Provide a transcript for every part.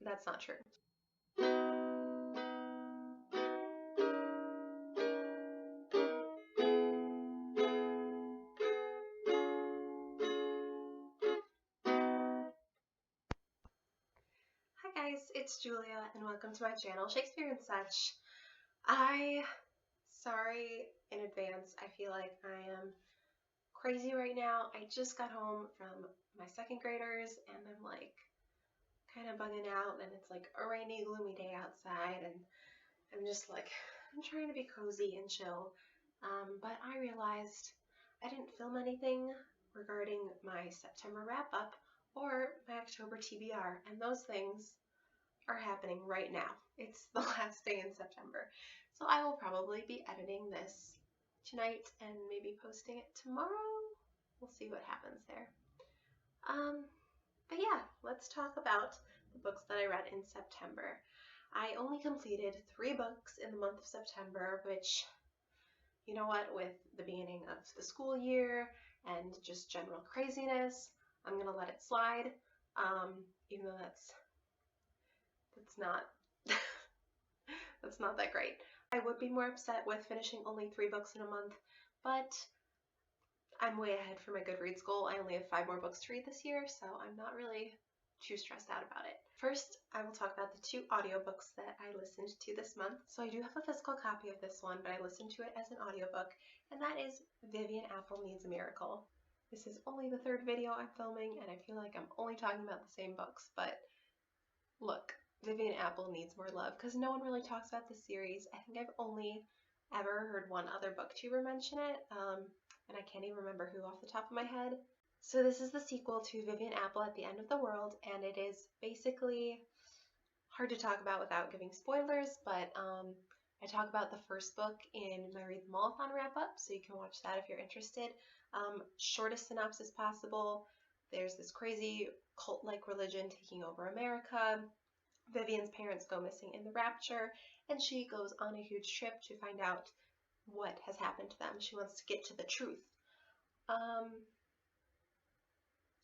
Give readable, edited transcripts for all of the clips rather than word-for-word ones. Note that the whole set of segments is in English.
That's not true. Hi guys, it's Julia and welcome to my channel, Shakespeare and Such. Sorry in advance, I feel like I am crazy right now. I just got home from my second graders and I'm like kind of bugging out, and it's like a rainy, gloomy day outside, and I'm just like, I'm trying to be cozy and chill. But I realized I didn't film anything regarding my September wrap up or my October TBR, and those things are happening right now. It's the last day in September. So I will probably be editing this tonight and maybe posting it tomorrow. We'll see what happens there. But yeah, let's talk about the books that I read in September. I only completed 3 books in the month of September, which, you know what, with the beginning of the school year and just general craziness, I'm gonna let it slide, even though that's not that's not that great. I would be more upset with finishing only 3 books in a month, but I'm way ahead for my Goodreads goal. I only have 5 more books to read this year, so I'm not really too stressed out about it. First, I will talk about the 2 audiobooks that I listened to this month. So I do have a physical copy of this one, but I listened to it as an audiobook, and that is Vivian Apple Needs a Miracle. This is only the 3rd video I'm filming, and I feel like I'm only talking about the same books, but look, Vivian Apple needs more love because no one really talks about this series. I think I've only ever heard one other booktuber mention it, and I can't even remember who off the top of my head. So this is the sequel to Vivian Apple at the End of the World, and it is basically hard to talk about without giving spoilers, but I talk about the first book in my Read Them All-a-thon wrap-up, so you can watch that if you're interested. Shortest synopsis possible. There's this crazy cult-like religion taking over America. Vivian's parents go missing in the rapture, and she goes on a huge trip to find out what has happened to them. She wants to get to the truth.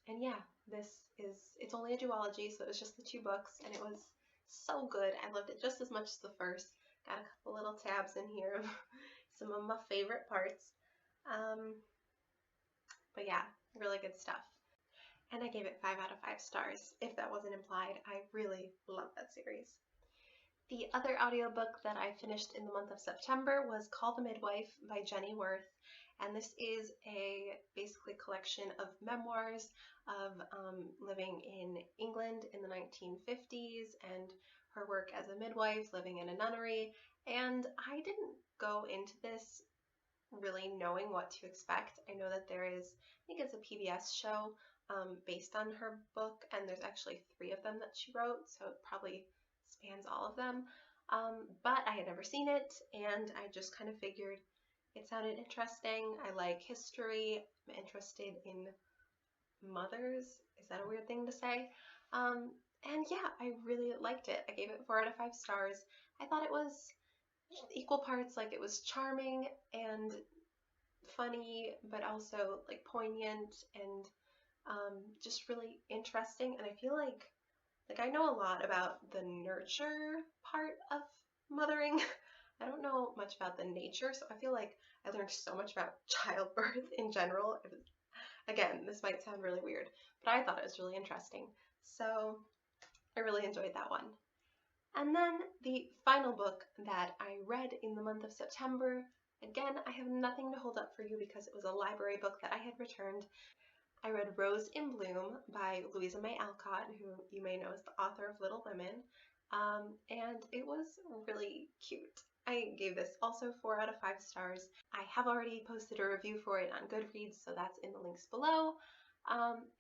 And yeah, it's only a duology, so it was just the 2 books, and it was so good. I loved it just as much as the first. Got a couple little tabs in here of some of my favorite parts. But yeah, really good stuff. And I gave it 5 out of 5 stars. If that wasn't implied, I really love that series. The other audiobook that I finished in the month of September was Call the Midwife by Jenny Worth, and this is a basically collection of memoirs of living in England in the 1950s and her work as a midwife, living in a nunnery, and I didn't go into this really knowing what to expect. I know that there is, I think it's a PBS show based on her book, and there's actually 3 of them that she wrote, so it probably spans all of them, but I had never seen it, and I just kind of figured it sounded interesting. I like history. I'm interested in mothers. Is that a weird thing to say? And yeah, I really liked it. I gave it 4 out of 5 stars. I thought it was equal parts, like it was charming and funny, but also like poignant and just really interesting. And I feel like I know a lot about the nurture part of mothering. I don't know much about the nature, so I feel like I learned so much about childbirth in general. Again, this might sound really weird, but I thought it was really interesting. So I really enjoyed that one. And then the final book that I read in the month of September, again, I have nothing to hold up for you because it was a library book that I had returned. I read Rose in Bloom by Louisa May Alcott, who you may know as the author of Little Women, and it was really cute. I gave this also 4 out of 5 stars. I have already posted a review for it on Goodreads, so that's in the links below.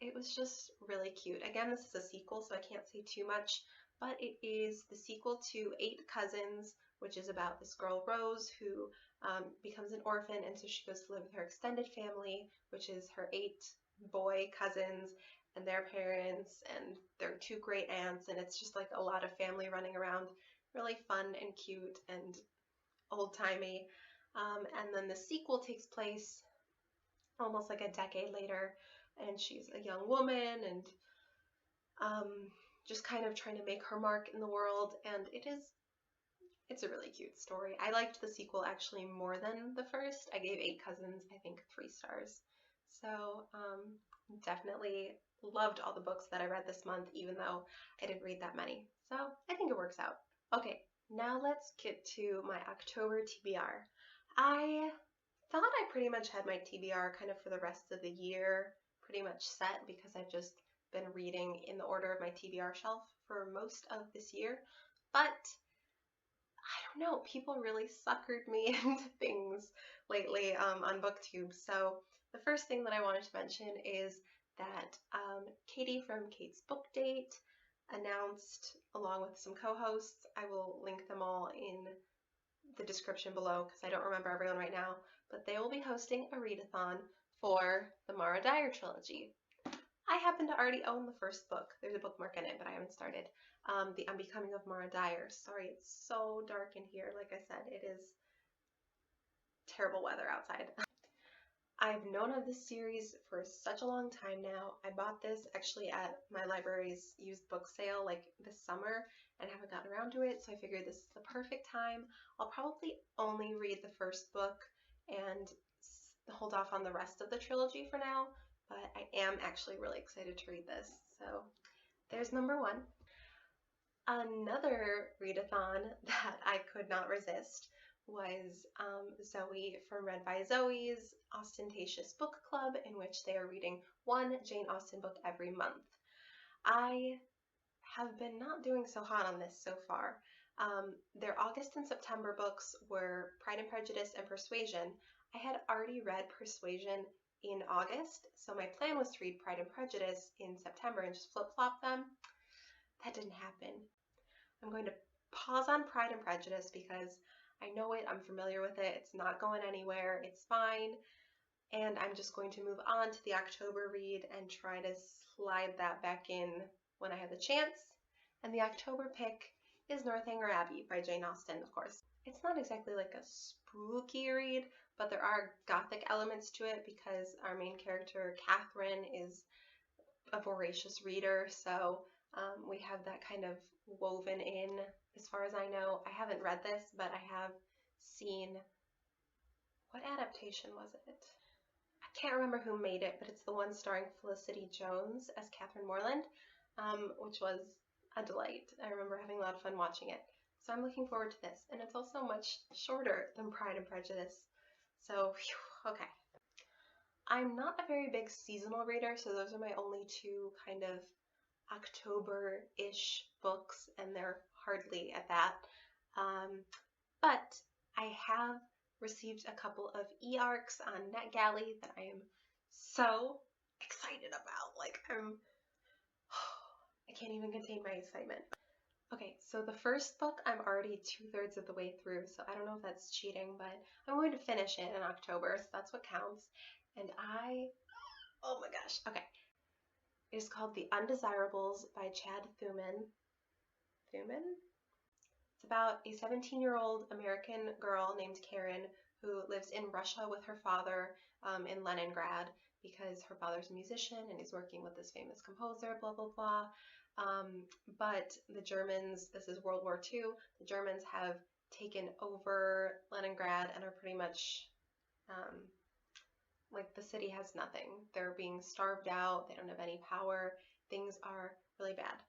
It was just really cute. Again, this is a sequel, so I can't say too much, but it is the sequel to 8 Cousins, which is about this girl, Rose, who becomes an orphan, and so she goes to live with her extended family, which is her 8 boy cousins and their parents and their 2 great aunts, and it's just like a lot of family running around, really fun and cute and old-timey. And then the sequel takes place almost like a decade later, and she's a young woman, and just kind of trying to make her mark in the world, and it's a really cute story. I liked the sequel actually more than the first. I gave 8 Cousins, I think, 3 stars. So definitely loved all the books that I read this month, even though I didn't read that many. So I think it works out. Okay, now let's get to my October TBR. I thought I pretty much had my TBR kind of for the rest of the year pretty much set, because I've just been reading in the order of my TBR shelf for most of this year. But I don't know, people really suckered me into things lately on BookTube. So the first thing that I wanted to mention is that Katie from Kate's Book Date announced, along with some co-hosts, I will link them all in the description below because I don't remember everyone right now, but they will be hosting a readathon for the Mara Dyer trilogy. I happen to already own the first book. There's a bookmark in it, but I haven't started. The Unbecoming of Mara Dyer. Sorry, it's so dark in here. Like I said, it is terrible weather outside. I've known of this series for such a long time now. I bought this actually at my library's used book sale like this summer and haven't gotten around to it, so I figured this is the perfect time. I'll probably only read the first book and hold off on the rest of the trilogy for now, but I am actually really excited to read this. So there's number 1. Another readathon that I could not resist was Zoe from Read by Zoe's Ostentatious Book Club, in which they are reading one Jane Austen book every month. I have been not doing so hot on this so far. Their August and September books were Pride and Prejudice and Persuasion. I had already read Persuasion in August, so my plan was to read Pride and Prejudice in September and just flip-flop them. That didn't happen. I'm going to pause on Pride and Prejudice because I know it, I'm familiar with it, it's not going anywhere, it's fine, and I'm just going to move on to the October read and try to slide that back in when I have the chance. And the October pick is Northanger Abbey by Jane Austen, of course. It's not exactly like a spooky read, but there are gothic elements to it because our main character, Catherine, is a voracious reader, so we have that kind of woven in as far as I know. I haven't read this, but I have seen, what adaptation was it? I can't remember who made it, but it's the one starring Felicity Jones as Catherine Morland, which was a delight. I remember having a lot of fun watching it. So I'm looking forward to this, and it's also much shorter than Pride and Prejudice. So, whew, okay. I'm not a very big seasonal reader, so those are my only 2 kind of October-ish books, and they're hardly at that. But I have received a couple of e-arcs on NetGalley that I am so excited about. Like, I can't even contain my excitement. Okay, so the first book I'm already 2/3 of the way through, so I don't know if that's cheating, but I'm going to finish it in October, so that's what counts. And oh my gosh, okay. It is called The Undesirables by Chad Thuman. It's about a 17-year-old American girl named Karen who lives in Russia with her father in Leningrad because her father's a musician and he's working with this famous composer, blah, blah, blah. But the Germans, this is World War II, the Germans have taken over Leningrad and are pretty much like the city has nothing. They're being starved out, they don't have any power, things are really bad.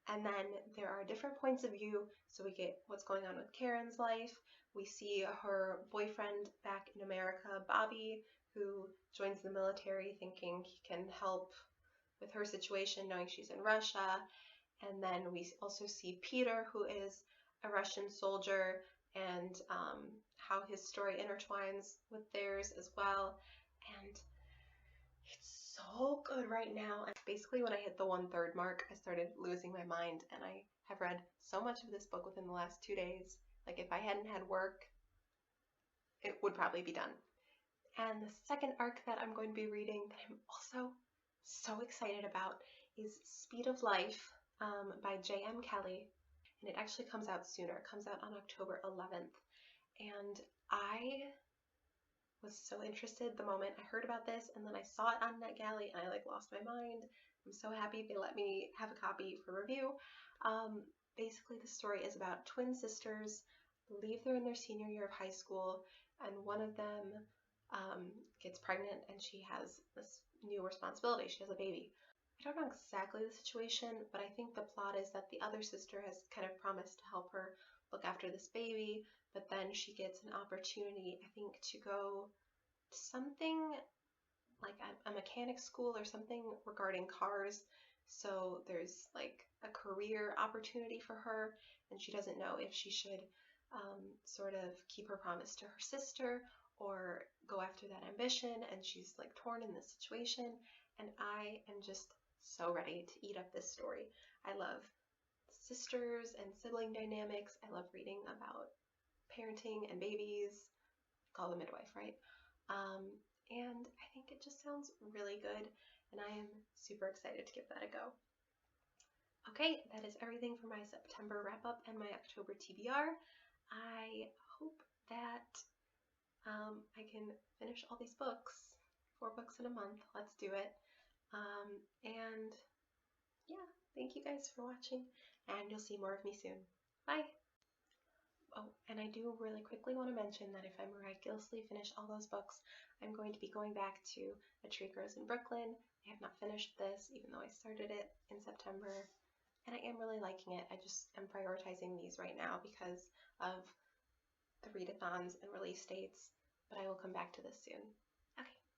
And then there are different points of view, so we get what's going on with Karen's life. We see her boyfriend back in America, Bobby, who joins the military thinking he can help with her situation, knowing she's in Russia. And then we also see Peter, who is a Russian soldier, and how his story intertwines with theirs as well. And it's so good right now. And basically when I hit the 1/3 mark, I started losing my mind, and I have read so much of this book within the last 2 days. Like, if I hadn't had work, it would probably be done. And the second arc that I'm going to be reading that I'm also so excited about is Speed of Life by J.M. Kelly. And it actually comes out sooner. It comes out on October 11th. And I was so interested the moment I heard about this, and then I saw it on NetGalley and I like lost my mind. I'm so happy they let me have a copy for review. Basically, the story is about twin sisters. I believe they're in their senior year of high school, and one of them gets pregnant and she has this new responsibility. She has a baby. I don't know exactly the situation, but I think the plot is that the other sister has kind of promised to help her look after this baby, but then she gets an opportunity, I think, to go to something like a mechanic school or something regarding cars. So there's like a career opportunity for her, and she doesn't know if she should sort of keep her promise to her sister or go after that ambition, and she's like torn in this situation. And I am just so ready to eat up this story. I love sisters and sibling dynamics. I love reading about parenting and babies. Call the midwife, right? And I think it just sounds really good, and I am super excited to give that a go. Okay, that is everything for my September wrap-up and my October TBR. I hope that I can finish all these books. 4 books in a month. Let's do it. And yeah, thank you guys for watching, and you'll see more of me soon. Bye! Oh, and I do really quickly want to mention that if I miraculously finish all those books, I'm going to be going back to A Tree Grows in Brooklyn. I have not finished this, even though I started it in September, and I am really liking it. I just am prioritizing these right now because of the readathons and release dates, but I will come back to this soon.